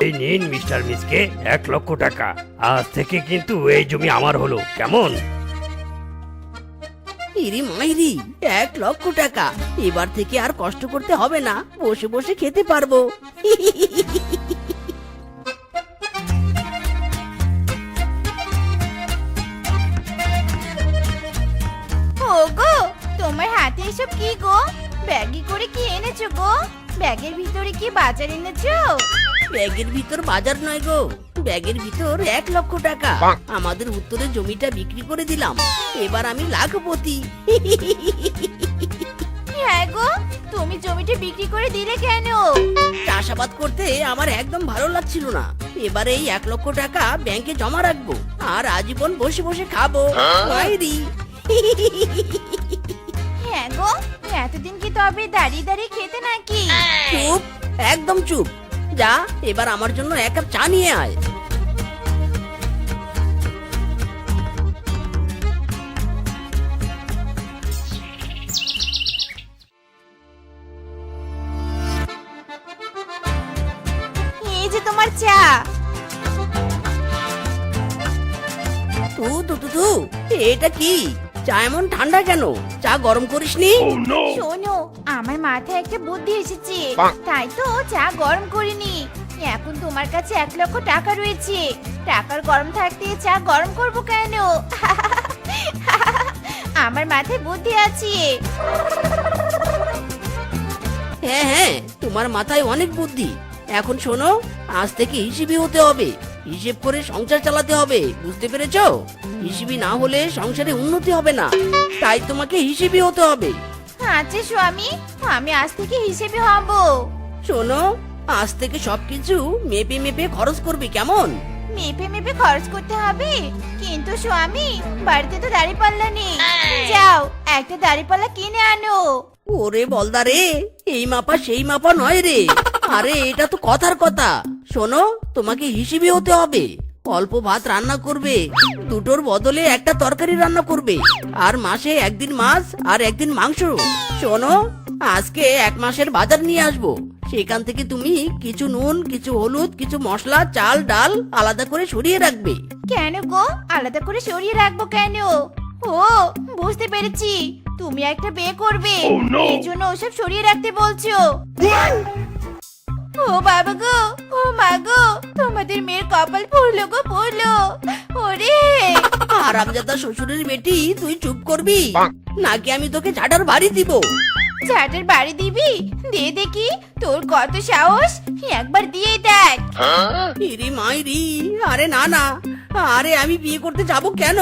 এই নিন মিস্টার মিসকে 1 লক্ষ টাকা। আজ থেকে কিন্তু এই জমি আমার হলো, কেমন? ইরি মাইরি, 1 লক্ষ টাকা! এবার থেকে আর কষ্ট করতে হবে না, বসে বসে খেতে পারবো। ওগো, তোমার হাতে এসব কি গো? ব্যাগে করে কি এনেছো গো? ব্যাগের ভিতরে কি বাজার এনেছো? ব্যাগের ভিতর বাজার নয় গো, ব্যাগের ভিতর 1 লক্ষ টাকা। আমাদের উত্তরে জমিটা বিক্রি করে দিলাম, এবার আমি লাখপতি। হ্যাঁ গো, তুমি জমিটা বিক্রি করে দিলে কেন? চাষাবাদ করতে আমার একদম ভালো লাগছিল না, এবারে এই 1 লক্ষ টাকা ব্যাংকে জমা রাখবো আর আজীবন বসে বসে খাবো। মাইরি। হ্যাঁ গো, এতদিন কি তবে দাঁড়িয়ে দাঁড়িয়ে খেতে নাকি? চুপ, একদম চুপ। যা, এবার আমার জন্য 1 কাপ চা নিয়ে আয়। এই যে তোমার চা। তু তু তু তু, এটা কি? চা এমন ঠান্ডা কেন? চা গরম করিসনি? শোনো, আমার মাথায় একটা বুদ্ধি এসেছে, তাই তো চা গরম করিনি। এখন তোমার কাছে 1 লক্ষ টাকা রয়েছে, টাকার গরম থাকতে চা গরম করব কেন? আমার মাথায় বুদ্ধি আছে। হ্যাঁ হ্যাঁ, তোমার মাথায় অনেক বুদ্ধি। এখন শোনো, আজ থেকে হিসেবি হতে হবে, হিসেব করে সংসার চালাতে হবে, বুঝতে পেরেছো? হিসেবি না হলে সংসারে উন্নতি হবে না, তাই তোমাকে হিসেবি হতে হবে। আচ্ছা স্বামী, আমি আজ থেকে হিসেবে হব। শোনো, আজ থেকে সবকিছু মেপে মেপে খরচ করবি, কেমন? মেপে মেপে খরচ করতে হবে, কিন্তু স্বামী বাড়িতে তো দাড়িপাল্লা নেই। যাও, একটা দাড়িপাল্লা কিনে আনো। ওরে বলদা রে, এই মাপা সেই মাপা নয় রে। আরে এটা তো কথার কথা। শোনো, তোমাকে হিসেবে হতে হবে। অল্প ভাত রান্না করবে, দুটোর বদলে একটা তরকারি রান্না করবে, আর মাসে একদিন মাছ আর একদিন মাংস। শোনো, আজকে 1 মাসের বাজার নিয়ে আসবো, সেখান থেকে তুমি কিছু নুন, কিছু হলুদ, কিছু মশলা, চাল ডাল আলাদা করে সরিয়ে রাখবে। কেন গো, আলাদা করে সরিয়ে রাখবো কেন? ও, বুঝতে পেরেছি, তুমি একটা বিয়ে করবে, এই জন্য ওসব সরিয়ে রাখতে বলছো। ও বাবা গো, ও মা গো, তোমাদের মেয়ের কপাল পড়লো গো, পড়লো। ওরে, আরামজাদা শ্বশুরের বেটি, তুই চুপ করবি নাকি আমি তোকে ঝাঁটার বাড়ি দিব? ঝাটের বাড়ি দিবি? দে দেখি, তোর কত সাহস, একবার দিয়ে দেখ। ইরি মাইরি, আরে না না, আরে আমি বিয়ে করতে যাব কেন?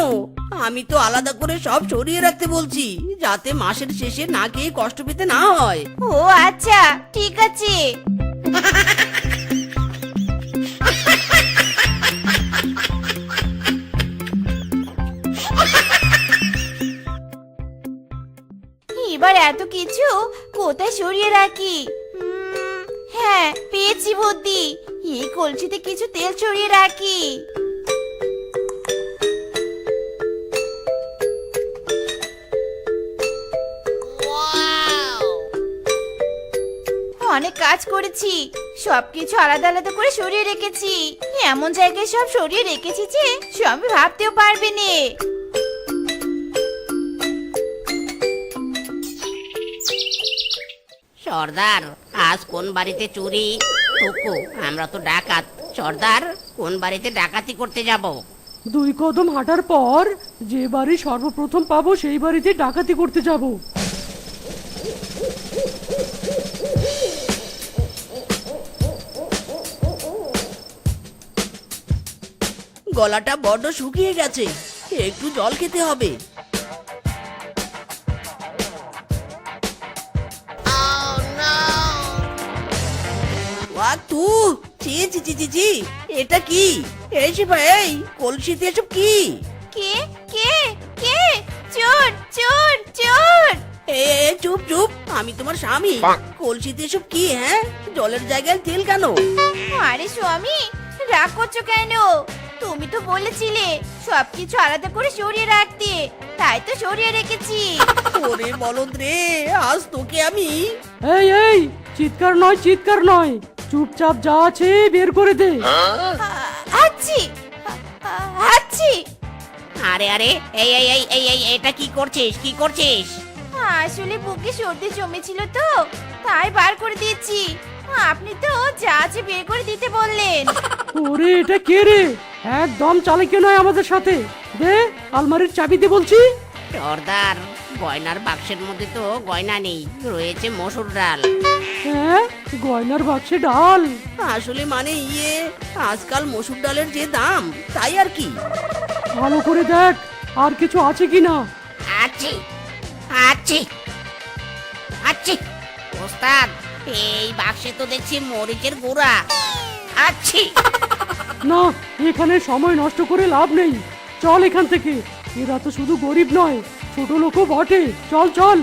আমি তো আলাদা করে সব সরিয়ে রাখতে বলছি, যাতে মাসের শেষে না খেয়ে কষ্ট পেতে না হয়। ও আচ্ছা, ঠিক আছে। এবার এত কিছু কোথায় সরিয়ে রাখি? হ্যাঁ, পেয়েছি বুদ্ধি, এই কলসিতে কিছু তেল ছড়িয়ে রাখি। অনেক কাজ করেছি, সবকিছু আলাদা আলাদা করে সরিয়ে রেখেছি, এমন জায়গায় সব সরিয়ে রেখেছি যে স্বামী ভাবতেও পারবে না। সর্দার, আজ কোন বাড়িতে চুরি? টুকু, আমরা তো ডাকাত। সর্দার, কোন বাড়িতে ডাকাতি করতে যাব? 2 কদম হাঁটার পর যে বাড়ি সর্বপ্রথম পাবো সেই বাড়িতে ডাকাতি করতে যাব। গলাটা বড্ড শুকিয়ে গেছে, একটু জল খেতে হবে। তু চি চি চি চি চি, এটা কি? এই শিবা, এই কলসিতে এসব কি? কে কে কে? চোর চোর চোর! এ চুপ চুপ, আমি তোমার স্বামী। কলসিতে এসব কি? হ্যাঁ, জলের জায়গায় তেল কেন? আরে স্বামী, রাগ করছো কেন? তুমি তো বলেছিলে সবকিছু আলাদা করে সরিয়ে রাখতে, তাই তো সরিয়ে রেখেছি। ওরে বলদ রে, আজ তোকে আমি। এই এই, চিৎকার নয় চিৎকার নয়, চুপচাপ যা আছে বের করে দে। হাঁচি হাঁচি। আরে আরে, এই এই এই এই এই এটা কি করছিস, কি করছিস? আসলে বুকে সর্দি জমেছিল তো, তাই বার করে দিয়েছি। আপনি তো যা আছে বের করে দিতে বললেন। ওরে এটা কে রে? একদম চালাকি নয় আমাদের সাথে। দে আলমারির চাবি দে বলছি। সর্দার, গয়নার বাক্সের মধ্যে তো গয়না নেই, রয়েছে মসুর ডাল। হ্যাঁ, গয়নার বাক্সে ডাল? আসলে মানে আজকাল মসুর ডালের যে দাম, তাই আর কি। ভালো করে দেখ আর কিছু আছে কিনা। আচ্ছি আচ্ছি আচ্ছি। ওস্তাদ, এই বাক্সে তো দেখছি মরিচের গুঁড়া। আচ্ছি। না, এখানে সময় নষ্ট করে লাভ নেই। চল এখান থেকে। এরা তো শুধু গরিব নয়, ছোট লোকও বটে। চল চল।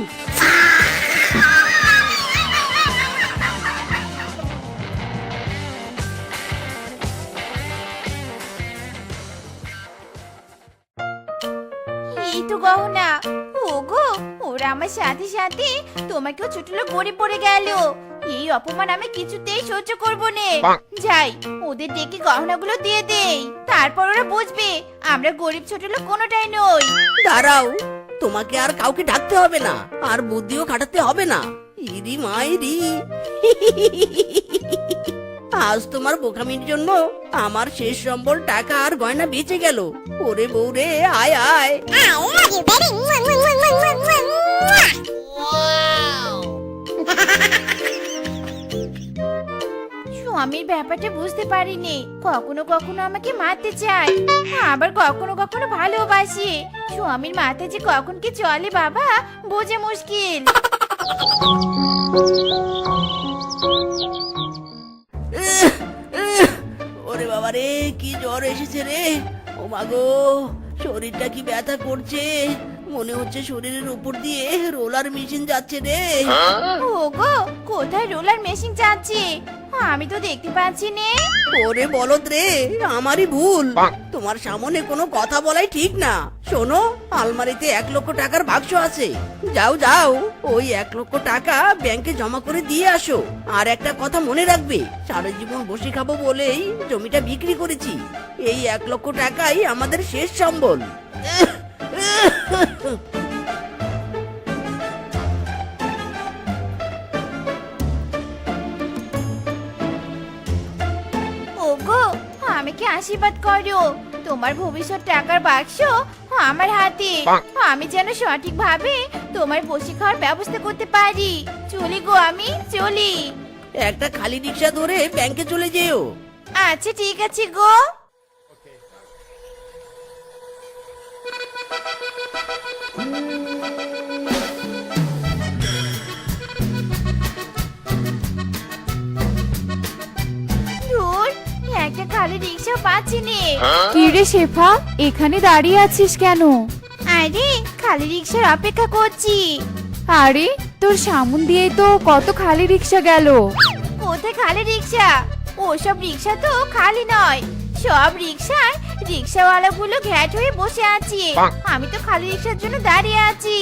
এই তো গহনা। ওগো, ওরা আমার সাথে সাথে তোমাকেও ছোট লোক গড়ে পড়ে গেল। এই অপমান আমি কিছুতেই সহ্য করব না। যাই, ওদের ডেকে গহনাগুলো দিয়ে দেই, তারপর ওরা বুঝবে আমরা গরিব ছোট লোক কোনোটাই নই। দাঁড়াও, তোমাকে আর কাউকে ডাকতে হবে না, আর বুদ্ধিও খাটাতে হবে না। ইরি মাইরি, আজ তোমার বোকামির জন্য আমার শেষ সম্বল টাকা আর গয়না বেঁচে গেল। ওরে বউরে, আয় আয়। স্বামীর ব্যাপারটা বুঝতে পারিনি। কখনো কখনো আমাকে মারতে চায়, আবার কখনো কখনো ভালোবাসে। স্বামীর মাথায় যে কখন কি চলে বাবা, বোঝা মুশকিল। ওরে বাবা রে, কি জ্বর এসেছে রে। ও মাগো, শরীরটা কি ব্যথা করছে। মনে হচ্ছে শরীরের উপর দিয়ে রোলার মেশিন যাচ্ছে রে। ওগো, কোথায় রোলার মেশিন যাচ্ছে? আমি তো দেখতে পাচ্ছি নে। ওরে বলদ রে, আমারই ভুল। তোমার সামনে কোনো কথা বলাই ঠিক না। শোনো, আলমারিতে 1 লক্ষ টাকার বাক্স আছে। যাও যাও, ওই 1 লক্ষ টাকা ব্যাংকে জমা করে দিয়ে আসো। আর একটা কথা মনে রাখবে, সারা জীবন বসে খাবো বলেই জমিটা বিক্রি করেছি। এই 1 লক্ষ টাকাই আমাদের শেষ সম্বল। ওগো, আমাকে আশীর্বাদ করো। তোমার ভবিষ্যৎ টাকার বাক্স আমার হাতে। আমি যেন সঠিকভাবে তোমার বসে খাওয়ার ব্যবস্থা করতে পারি। চলি গো, আমি চলি। একটা খালি রিক্সা ধরে ব্যাংকে চলে যেও। আচ্ছা ঠিক আছে গো। ধুর, একটা খালি রিক্সা পাচ্ছি নে। কি রে শেফা, এখানে দাঁড়িয়ে আছিস কেন? আরে, খালি রিক্সার অপেক্ষা করছি। আরে তোর সামন দিয়ে তো কত খালি রিক্সা গেল। কোথায় খালি রিক্সা? ওসব রিক্সা তো খালি নয়, সব রিক্সায় রিক্সাওয়ালাগুলো ঘ্যাট হয়ে বসে আছে। আমি তো খালি রিক্সার জন্য দাঁড়িয়ে আছি।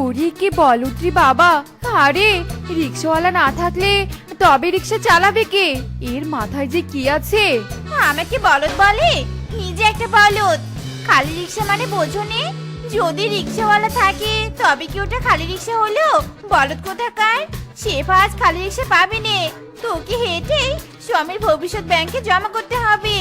ওরে কি বলুত্রি বাবা। আরে রিক্সাওয়ালা না থাকলে তবে রিক্সা চালাবে কে? এর মাথায় যে কি আছে। আমাকে বলদ বলে? নিজে একটা বলদ। খালি রিক্সা মানে বোঝো নে? যদি রিক্সাওয়ালা থাকে তবে কি ওটা খালি রিক্সা হলো? বলদ কোথাকার, শেফা আজ খালি রিক্সা পাবে নে। তোকে হেঁটেই স্বামীর ভবিষ্যৎ ব্যাংকে জমা করতে হবে।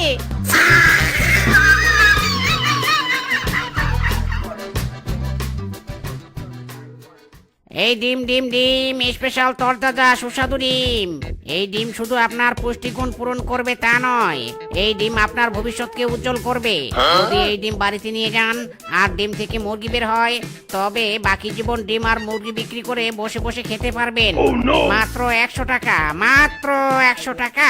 এই ডিম ডিম ডিম, স্পেশাল তরতাজা সুস্বাদু ডিম। এই ডিম শুধু আপনার পুষ্টিগুণ পূরণ করবে তা নয়, এই ডিম আপনার ভবিষ্যৎকে উজ্জ্বল করবে। যদি এই ডিম বাড়িতে নিয়ে যান আর ডিম থেকে মুরগি বের হয়, তবে বাকি জীবন ডিম আর মুরগি বিক্রি করে বসে বসে খেতে পারবেন। মাত্র 100 টাকা, মাত্র 100 টাকা।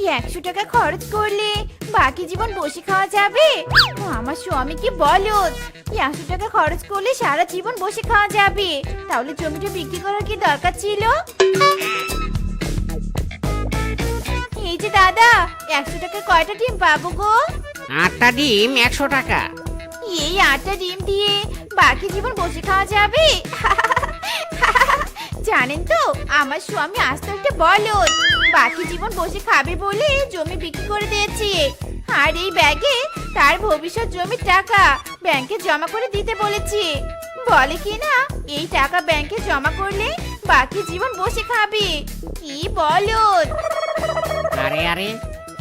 100 টাকা খরচ করলে বাকি জীবন বসে খাওয়া যাবে? আমার স্বামী কি বলদ, 100 টাকা খরচ করলে সারা জীবন বসে খাওয়া যাবে। তাহলে জমিটা বিক্রি করার কি দরকার ছিল? এই যে দাদা, 100 টাকা কয়টা ডিম পাবো গো? 8টা ডিম 100 টাকা। এই 8টা ডিম দিয়ে বাকি জীবন বসে খাওয়া যাবে? জানেন তো, আমার স্বামী আস্ত একটা বলদ। বাকি জীবন বসে খাবে বলে জমি বিক্রি করে দিয়েছি। আর এই ব্যাগে তার ভবিষ্যৎ জমির টাকা ব্যাংকে জমা করে দিতে বলেছি। বলে কি না এই টাকা ব্যাংকে জমা করলে বাকি জীবন বসে খাবে। কি বলদ! আরে আরে,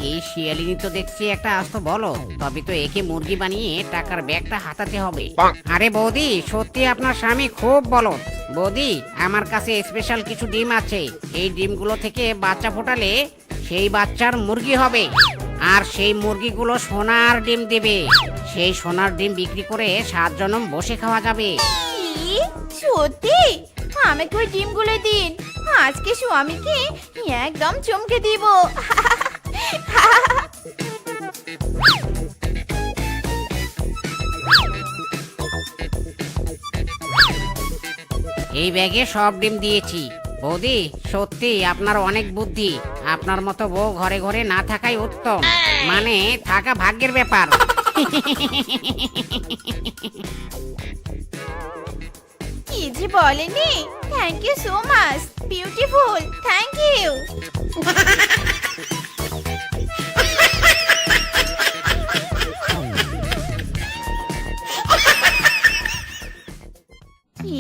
এই শিয়ালিনী তো দেখছি একটা আস্ত বলো, তবে তো একে মুরগি বানিয়ে টাকার ব্যাগটা হাতাতে হবে। আরে বৌদি, সত্যি আপনার স্বামী খুব বলো। বৌদি, আমার কাছে স্পেশাল কিছু ডিম আছে। এই ডিমগুলো থেকে বাচ্চা ফোটালে সেই বাচ্চার মুরগি হবে, আর সেই মুরগিগুলো সোনার ডিম দেবে। সেই সোনার ডিম বিক্রি করে 7 জনম বসে খাওয়া যাবে। কি সত্যি? আমাকে ওই ডিমগুলো দিন, আজকে স্বামীকে একদম চমকে দিব। এই ব্যাগে সব ডিম দিয়েছি। বৌদি, সত্যি আপনার অনেক বুদ্ধি। আপনার মতো বউ ঘরে ঘরে না থাকাই উত্তম, মানে থাকা ভাগ্যের ব্যাপার। কি যে বলেনি! Thank you so much, beautiful, thank you.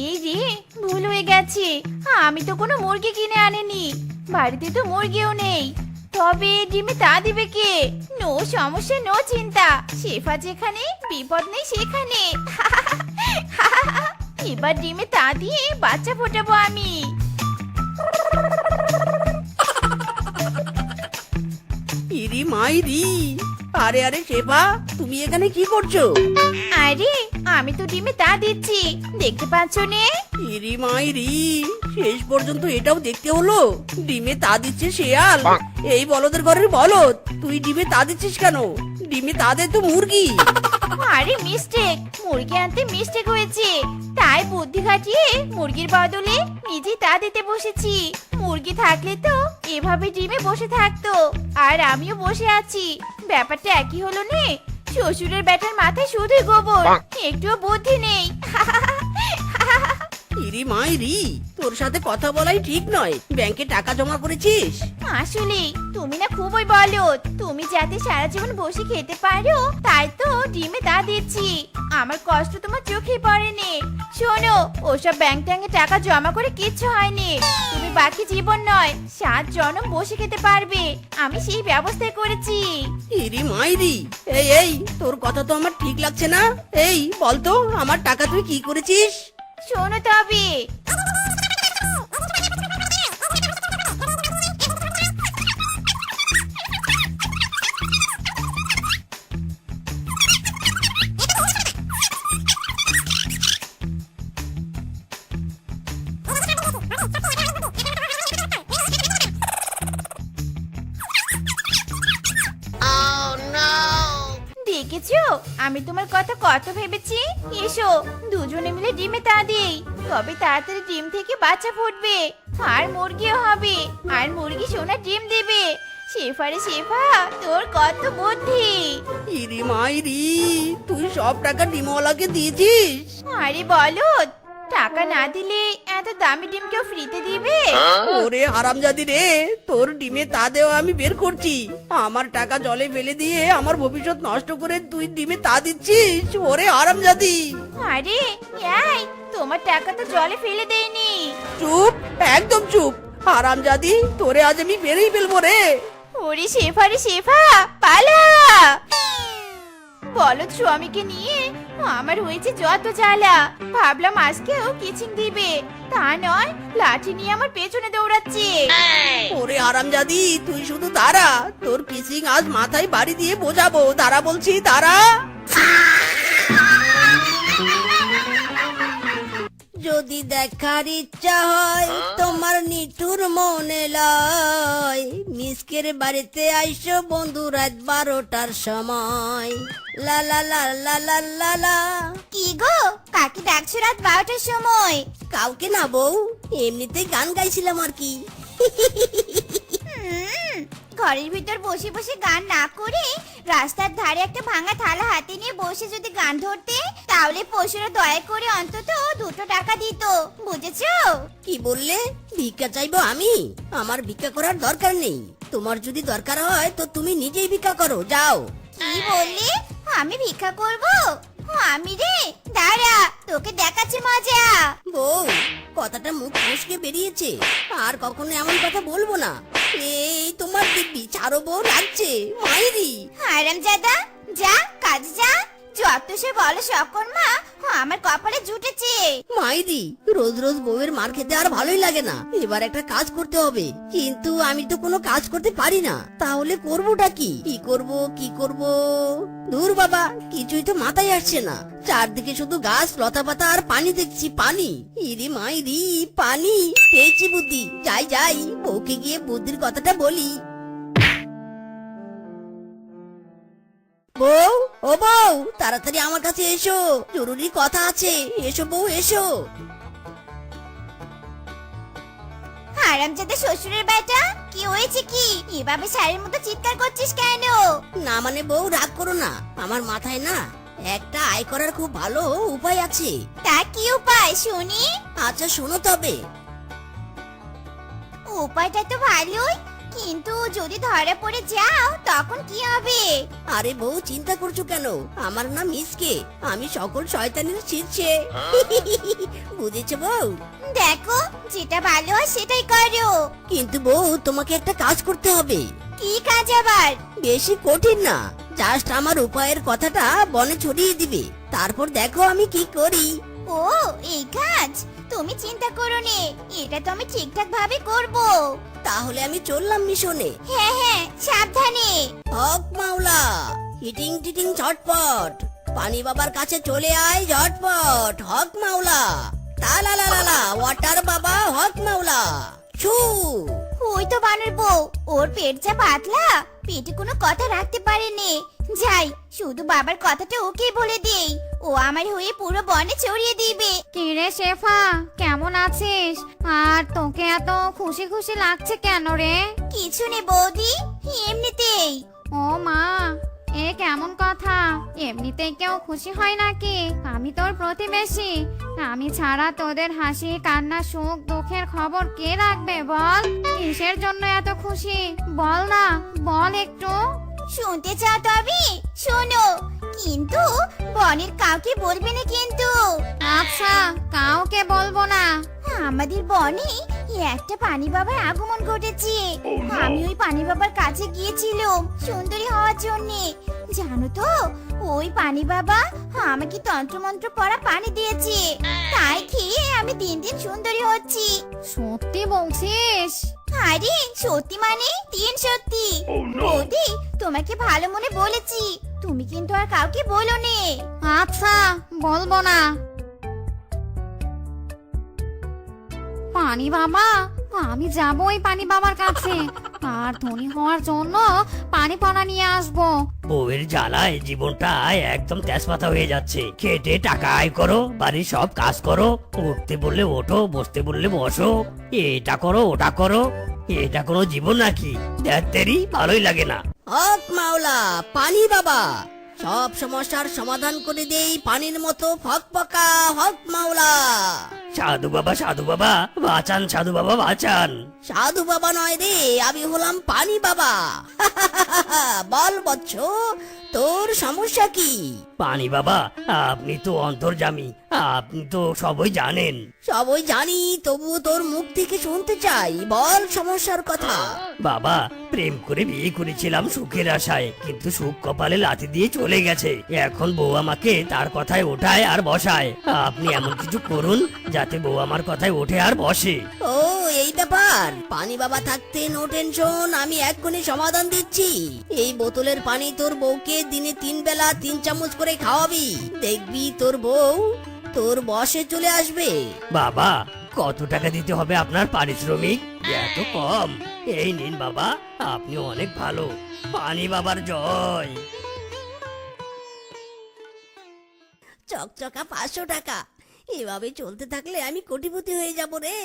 এই রে, ভুল হয়ে গেছে। আমি তো কোনো মুরগি কিনে আনিনি, বাড়িতে তো মুরগিও নেই। তবে ডিমে তা দিবে কে? নো সমস্যা, নো চিন্তা। শেফা যেখানে, বিপদ নেই সেখানে। এবার ডিমে তা দিয়ে বাচ্চা ফোটাবো আমি। ইরি মাইরি! আরে আরে শেফা, তুমি এখানে কি করছো? আরে আমি তো ডিমে তা দিচ্ছি, দেখতে পাচ্ছ নে? ইরি মাইরি! শেষ পর্যন্ত এটাও দেখতে হলো। ডিমে তা দিচ্ছে শেয়াল। এই বলদের ঘরের বলদ, তুই ডিমে তা দিচ্ছিস কেন? ডিমে তা দে তো মুরগি। আরে মিস্টেক, মুরগি আনতে মিস্টেক হয়েছে, তাই বুদ্ধি খাটিয়ে মুরগির বদলে নিজে তা দিতে বসেছি। মুরগি থাকলে তো এভাবে ডিমে বসে থাকতো, আর আমিও বসে আছি। ব্যাপারটা একই হলো নে। শ্বশুরের ব্যাটার মাথায় শুধুই গোবর, একটুও বুদ্ধি নেই। ইরি মাইরি! তোর সাথে কথা বলাই ঠিক নয়। ব্যাংকে টাকা জমা করেছিস? আসলে তুমি না খুবই বলদ। তুমি যাতে সারা জীবন বসে খেতে পারো তাই তো ডিমে তা দিচ্ছি। আমার কষ্ট তোমার চোখে পড়েনি। শোনো, ওসব ব্যাংক ট্যাঙ্কে টাকা জমা করে কিচ্ছু হয়নি। তুমি বাকি জীবন নয় 7 জনম বসে খেতে পারবে, আমি সেই ব্যবস্থা করেছি। ইরি মাইরি! এই এই, তোর কথা তো আমার ঠিক লাগছে না। এই বলতো, আমার টাকা তুই কি করেছিস? শোনো তবে, দেখেছো আমি তোমার কথা কত ভেবেছি। এসো দুজনে মিলে ডিমে তা দিই, তবে তাড়াতাড়ি ডিম থেকে বাচ্চা ফুটবে, আর মুরগিও হবে, আর মুরগি সোনার ডিম দেবে। শেফারে শেফা, তোর কত বুদ্ধি! ইরি মাইরি! তুই সব টাকা ডিমওয়ালাকে দিয়েছিস? আরে বলদ, টাকা না দিলে এত দামি ডিম কেউ ফ্রিতে দিবে? ওরে হারামজাদি রে, তোর ডিমে তা দেওয়া আমি বের করছি। আমার টাকা জলে ফেলে দিয়ে আমার ভবিষ্যৎ নষ্ট করে তুই ডিমে তা দিচ্ছিস? ওরে হারামজাদি! আরে এই, তোমার টাকা তো জলে ফেলে দেয়নি। চুপ, একদম চুপ! হারামজাদি, তোরে আজ আমি বেরেই ফেলবো রে। ওরে শেফারে শেফা, পালা! বলদ স্বামীকে নিয়ে আমার হয়েছে যত জ্বালা। ভাবলাম আজকেও কিচিং দিবে, তা নয়, লাঠি নিয়ে আমার পেছনে দৌড়াচ্ছে। ওরে হারামজাদি, তুই শুধু দাঁড়া, তোর কিসিং আজ মাথায় বাড়ি দিয়ে বোঝাবো। দাঁড়া বলছি, দাঁড়া। যদি দেখার ইচ্ছা হয় তোমার নিঠুর মনে লয়, মিসকের বাড়িতে আইসো বন্ধু রাত 12টার সময়। লা লা লা লা লা লা লা। কি গো, কাকে ডাকছো রাত 12টার সময়? কাউকে না বউ, এমনিতেই গান গাইছিলাম আর কি। ঘরের ভিতর বসে বসে গান না করে রাস্তার ধারে একটা ভাঙা থালা হাতে নিয়ে বসে যদি গান ধরতে, তাহলে পশুরা দয়া করে অন্তত 2 টাকা দিত, বুঝেছো? কি বললে? ভিক্ষা চাইবো আমি? আমার ভিক্ষা করার দরকার নেই। তোমার যদি দরকার হয় তো তুমি নিজেই ভিক্ষা করো, যাও। কি বললি? আমি ভিক্ষা করব? আমি রে, দাঁড়া, তোকে দেখাচ্ছি মজা। বউ, কথাটা মুখ মুশকে বেরিয়েছে, আর কখনো এমন কথা বলবো না। এই তোমার দিব্যি, ছাড়ো বউ, লাগছে মাইরি। হারামজাদা, যা কাজ যা। যত সে বলো সকর্মা আমার কপালে জুটেছে। মাইরি, রোজ রোজ বউয়ের মার খেতে আর ভালোই লাগে না। এবার একটা কাজ করতে হবে, কিন্তু আমি তো কোনো কাজ করতে পারি না। তাহলে করবোটা কি? কি করব? দূর বাবা, কিছুই তো মাথায় আসছে না। চারদিকে শুধু গাছ, লতা পাতা আর পানি দেখছি, পানি। ইরি মাইরি, পানি। পেয়েছি বুদ্ধি, যাই বউকে গিয়ে বুদ্ধির কথাটা বলি। বউ, ও বউ, তাড়াতাড়ি আমার কাছে এসো, জরুরি কথা আছে। এসো বউ, এসো। হারামজাদা শ্বশুরের বেটা, কি হয়েছে কি? এভাবে শাড়ির মতো চিৎকার করছিস কেন? না মানে বউ, রাগ করো না। আমার মাথায় না একটা আয় করার খুব ভালো উপায় আছে। তা কি উপায় শুনি? আচ্ছা শোনো তবে। উপায়টা তো ভালোই, কিন্তু যদি ধরা পড়ে যাও তখন কি হবে? আরে বউ, চিন্তা করছো কেন? আমার নাম মিসকে, আমি সকল শয়তানের শীর্ষে। বুঝেছো বউ? দেখো, যেটা ভালো হয় সেটাই করো। কিন্তু বউ, তোমাকে একটা কাজ করতে হবে। কি কাজ আবার? বেশি কঠিন না, জাস্ট আমার উপায়ের কথাটা বনে ছড়িয়ে দিবে, তারপর দেখো আমি কি করি। ও, এই কাজ? তুমি চিন্তা করো নে, এটা তো আমি ঠিকঠাক ভাবে করব। তাহলে আমি চললাম মিশনে। হ্যাঁ, সাবধানে। হক মাওলা, হিটিং টিটিং ঝটপট, পানি বাবার কাছে চলে আয় ঝটপট। হক মাওলা, তালালালা, ওয়াটার বাবা, হক মাওলা। ছু। ওই তো বানর বউ, ওর পেট যা পাতলা, পেটে কোনো কথা রাখতে পারেনি। যাই, শুধু বাবার কথাটা ওকে বলে দেই, ও আমার হয়ে পুরো বনে ছড়িয়ে দিবে। কিরে শেফা, কেমন আছিস? আর তোকে এত খুশি খুশি লাগছে কেন রে? কিছু নেই বৌদি, এমনিতেই। ও মা, এ কেমন কথা? এমনিতেই কেউ খুশি হয় নাকি? আমি তোর প্রতিবেশী, আমি ছাড়া তোদের হাসি, কান্না, সুখ, দুঃখের খবর কে রাখবে বল? কিসের জন্য এত খুশি বল না, বল একটু। শুনতে চাও তবে শোনো, কিন্তু বনের কাউকে বলবে না কিন্তু। আচ্ছা, কাউকে বলবো না। আমাদের বনে একটা পানি বাবার আগমন ঘটেছে। আমি ওই পানি বাবার কাছে গিয়েছিলাম সুন্দরী হওয়ার জন্য। জানো তো, ওই পানি বাবা আমাকে তন্ত্রমন্ত্র পড়া পানি দিয়েছে, তাই খেয়ে আমি দিন দিন সুন্দরী হচ্ছি। সত্যি বলছিস? আরে সত্যি মানে তিন সত্যি। বৌদি, তোমাকে ভালো মনে বলেছি, তুমি কিন্তু আর কাউকে বলো নে। আচ্ছা, বলবো না। পানি বাবা, আমি যাবো ওই পানি বাবার কাছে, আর ধনী হওয়ার জন্য পানি পড়া নিয়ে আসবো। বউয়ের জ্বালায় জীবনটা একদম তেজপাতা হয়ে যাচ্ছে। খেটে টাকা আয় করো, বাড়ির সব কাজ করো, উঠতে বললে ওঠো, বসতে বললে বসো, এটা করো ওটা করো। এটা কোনো জীবন নাকি? দেখতেরই ভালোই লাগে না। হক মাওলা, পানি বাবা, সব সমস্যার সমাধান করে দেই পানির মতো ফকফকা। হক মাওলা। সাধু বাবা বাঁচান, সাধু বাবা বাঁচান। সাধু বাবা নয় রে, আমি হলাম পানি বাবা। বল বৎস, তোর সমস্যা কি? পানি বাবা, আপনি তো অন্তর্যামী, আপনি তো সবই জানেন। সবই জানি, তবুও তোর মুখ থেকে শুনতে চাই, বল সমস্যার কথা। বাবা, প্রেম করে বিয়ে করেছিলাম সুখের আশায়, কিন্তু সুখ কপালে লাথি দিয়ে চলে গেছে। এখন বউ আমাকে তার কথায় ওঠায় আর বসায়। আপনি এমন কিছু করুন যাতে বউ আমার কথায় ওঠে আর বসে। ও, এই ব্যাপার। পানি বাবা থাকতে নো টেনশন, আমি এক্ষুনি সমাধান দিচ্ছি। এই বোতলের পানি তোর বউকে দিনে 3 বেলা 3 চামচ করে খাওয়াবি, দেখবি তোর বউ তোর বসে চলে আসবে। বাবা, কত টাকা দিতে হবে আপনার পারিশ্রমিক? এত কম? এই নিন বাবা, আপনি অনেক ভালো। পানি বাবার জয়। চকচকা 500 টাকা। এভাবে চলতে থাকলে আমি কোটিপতি হয়ে যাব রে।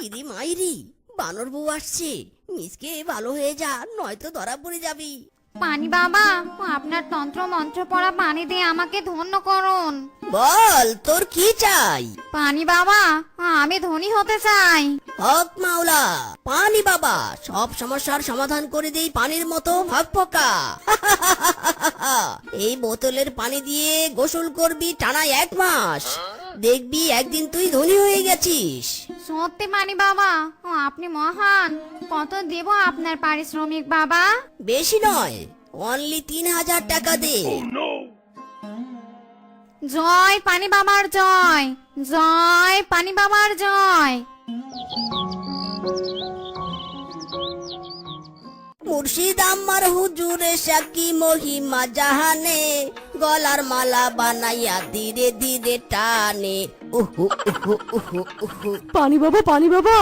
ইরি মাইরি, বানর বউ আসছে। মিসকে ভালো হয়ে যা, নয়তো ধরা পড়ে যাবি। পানি বাবা, আপনার তন্ত্র মন্ত্র পড়া পানি দিয়ে আমাকে ধন্য করুন। বল তোর কি চাই? পানি বাবা, আমি ধনী হতে চাই। হক মাওলা, পানি বাবা সব সমস্যার সমাধান করে দেই পানির মতো ফকফকা। এই বোতলের পানি দিয়ে গোসল করবি টানা 1 মাস, দেখবি একদিন তুই ধনী হয়ে গেছিস। সত্যি পানি বাবা, আপনি মহান। কত দেব আপনার পারিশ্রমিক বাবা? বেশি নয়, অনলি 3000 টাকা দে। জয় পানি বাবার জয়, জয় পানি বাবার জয়। মুর্শিদ আমার হুজুরে সাকি মহিমা জাহানে, গলার মালা বানাইয়া ধীরে ধীরে টানে। উহু উহু উহু উহু। পানি বাবা,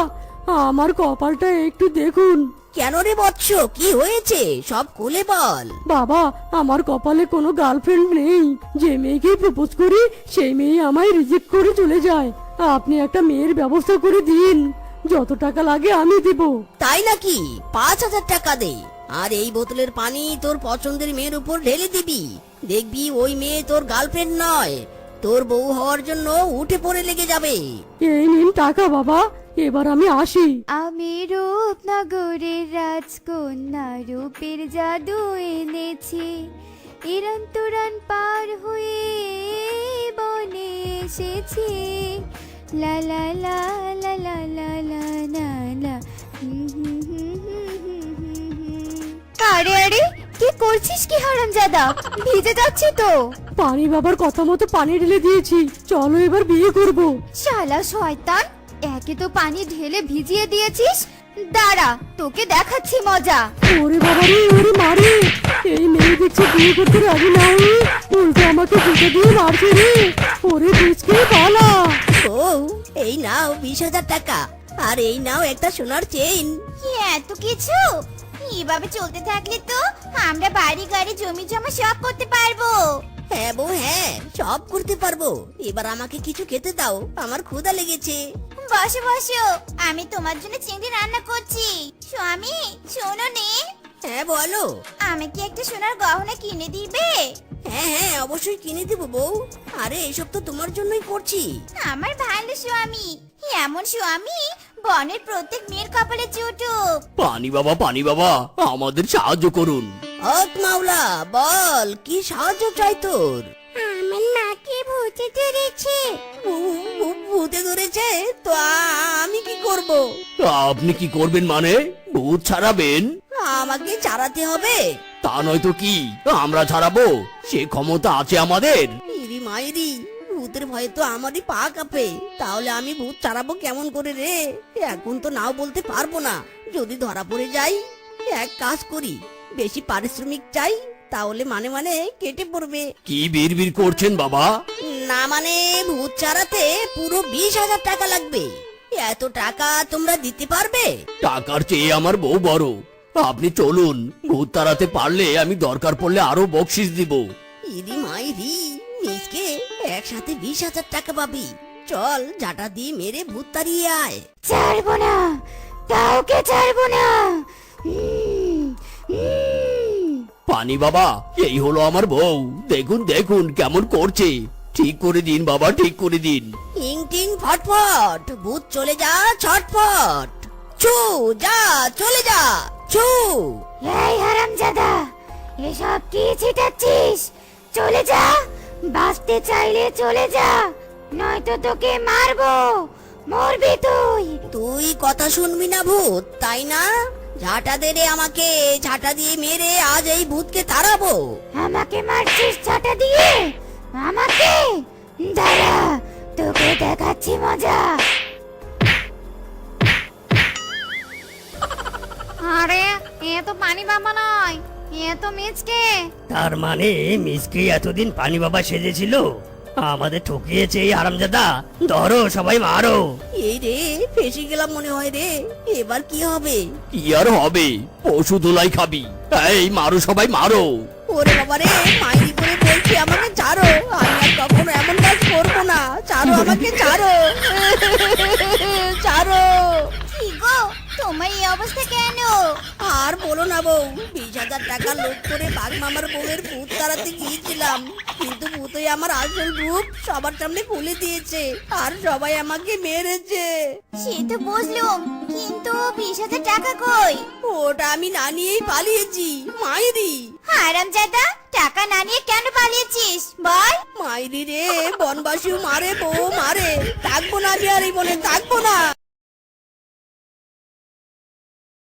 আমার কপালটা একটু দেখুন। কেন রে বৎস, কি হয়েছে সব খুলে বল। বাবা, আমার কপালে কোনো গার্লফ্রেন্ড নেই। যে মেয়েকে প্রপোজ করি সেই মেয়ে আমায় রিজেক্ট করে চলে যায়। আপনি একটা মেয়ের ব্যবস্থা করে দিন, যত টাকা লাগে আমি দেব। তাই নাকি? 5000 টাকা দে, আর এই বোতলের পানি তোর পছন্দের মেয়ের উপর ঢেলে দিবি। দেখবি ওই মেয়ে তোর গার্লফ্রেন্ড নয়, তোর বউ হওয়ার জন্য উঠে পড়ে লেগে যাবে। এই নিন টাকা বাবা, এবার আমি আসি। আমি রূপনগরের রাজকন্যা, রূপের জাদু এনেছি। ইরান তুরান পার হয়ে বনে এসেছি। লা লা লা লা লা লা লা লা লা। আরে আরে, কি করছিস কি হারামজাদা? ভিজে যাচ্ছে তো। পানি বাবার কথা মতো পানি ঢেলে দিয়েছি, চলো এবার বিয়ে করব। শালা শয়তান, একে তো পানি ঢেলে ভিজিয়ে দিয়েছিস, দাঁড়া তোকে দেখাচ্ছি মজা। ওরে বাবা রে, ওরে মারে, এই মেয়ে দেখছি বিয়ে করতে রাজি না হয়ে উল্টে আমাকে জুতো দিয়ে মারছে রে। ওরে বুঝকে পালা। ও, এই নাও 20,000 টাকা, আর এই নাও একটা সোনার চেইন। এত কিছু? এভাবে চলতে থাকলে তো আমরা বাড়ি গাড়ি জমি জমা সব করতে পারবো। হ্যাঁ বউ, হ্যাঁ সব করতে পারবো। এবার আমাকে কিছু খেতে দাও, আমার ক্ষুধা লেগেছে। বসো বসো, আমি তোমার জন্য চিংড়ি রান্না করছি। স্বামী শোনো নে, হ্যাঁ বলো। আমাকে একটা সোনার গহনা কিনে দিবে? হ্যাঁ হ্যাঁ অবশ্যই কিনে দেবো বউ। আরে এসব তো তোমার জন্যই করছি। আমার ভালো স্বামী, এমন স্বামী বনের প্রত্যেক মেয়ের কপালে জুটুক। পানি বাবা, আমাদের সাহায্য করুন। হক মাওলা, বল কি সাহায্য চাই তোর? আমার নাকে ভূতে ধরেছে। ভূতে ধরেছে তো আমি কি করব? আপনি কি করবেন মানে? ভূত ছাড়াবেন? আমাকে ছাড়াতে হবে? তা নয়তো কি আমরা ছাড়াবো? সে ক্ষমতা আছে আমাদের। ইরি মাইরি, ভূতের ভয়ে তো আমারই পা কাঁপে। তাহলে আমি ভূত ছাড়াবো কেমন করে রে? এখন তো নাও বলতে পারবো না। যদি ধরা পড়ে যাই, এক কাজ করি, বেশি পারিশ্রমিক চাই, তাহলে মানে মানে কেটে পড়বে। কি বিড়বিড় করছেন বাবা? না মানে ভূত ছাড়াতে পুরো 20,000 টাকা লাগবে। এত টাকা তোমরা দিতে পারবে? টাকার চেয়ে আমার বউ বড়। আপনি চলুন, ভূত তাড়াতে পারলে আমি দরকার পড়লে আরো বকশিস দিব। ইরি মাইরি, মিসকে একসাথে 20,000 টাকা পাবি। চল ঝাঁটা দিয়ে মেরে ভূত তাড়িয়ে আয়। ছাড়বো না, কাউকে ছাড়বো না। পানি বাবা, এই হলো আমার বউ। দেখুন দেখুন কেমন করছে। ঠিক করে দিন বাবা, ঠিক করে দিন। টিং টিং ফটফট, ভূত চলে যা ছটফট। ছু যা, চলে যা, ছু। এই হারামজাদা, এসব কি ছিটাচ্ছিস? চলে যা, বাঁচতে চাইলে চলে যা, নয়তো তোকে মারবো, মরবি তুই। তুই কথা শুনবি না ভূত, তাই না? ঝাঁটা দে রে আমাকে, ঝাঁটা দিয়ে মেরে আজ এই ভূতকে তাড়াবো। আমাকে মারছিস ছাটা দিয়ে? আমাকে দাঁড়া, তোকে দেখাচ্ছি মজা। আরে এ তো পানি বাবা নয়, এ তো মিচকে। তার মানে মিসকে এতদিন পানি বাবা সেজেছিল? আমাদের ঠকিয়েছে এই হারামজাদা। ধরো সবাই মারো। এই রে, ফেসে গেলাম মনে হয় রে। এবার কি হবে? কি আর হবে, পশু ধুলাই খাবি। এই মারো সবাই মারো। ওরে বাবা রে, মাইরি করে বলছি আমাকে ছাড়ো। আমি আর কখনো এমন কাজ করবো না। ছাড়ো আমাকে, ছাড়ো। ছাড়ো। কি গো, তোমার এই অবস্থা কেন? আর বলো না বউ, 20,000 টাকা লোক করে বাঘ মামার বউয়ের ভূত তাড়াতে গিয়েছিলাম, কিন্তু ভূতই আমার আসল রূপ সবার সামনে খুলে দিয়েছে আর সবাই আমাকে মেরেছে। সে তো বুঝলুম, কিন্তু 20,000 টাকা কই? ওটা আমি না নিয়েই পালিয়েছি মাইরি। হারামজাদা, টাকা না নিয়ে কেন পালিয়েছিস বল? মাইরি রে, বনবাসীও মারে, বউ মারে, থাকবো না আমি আর এই বনে থাকবো না।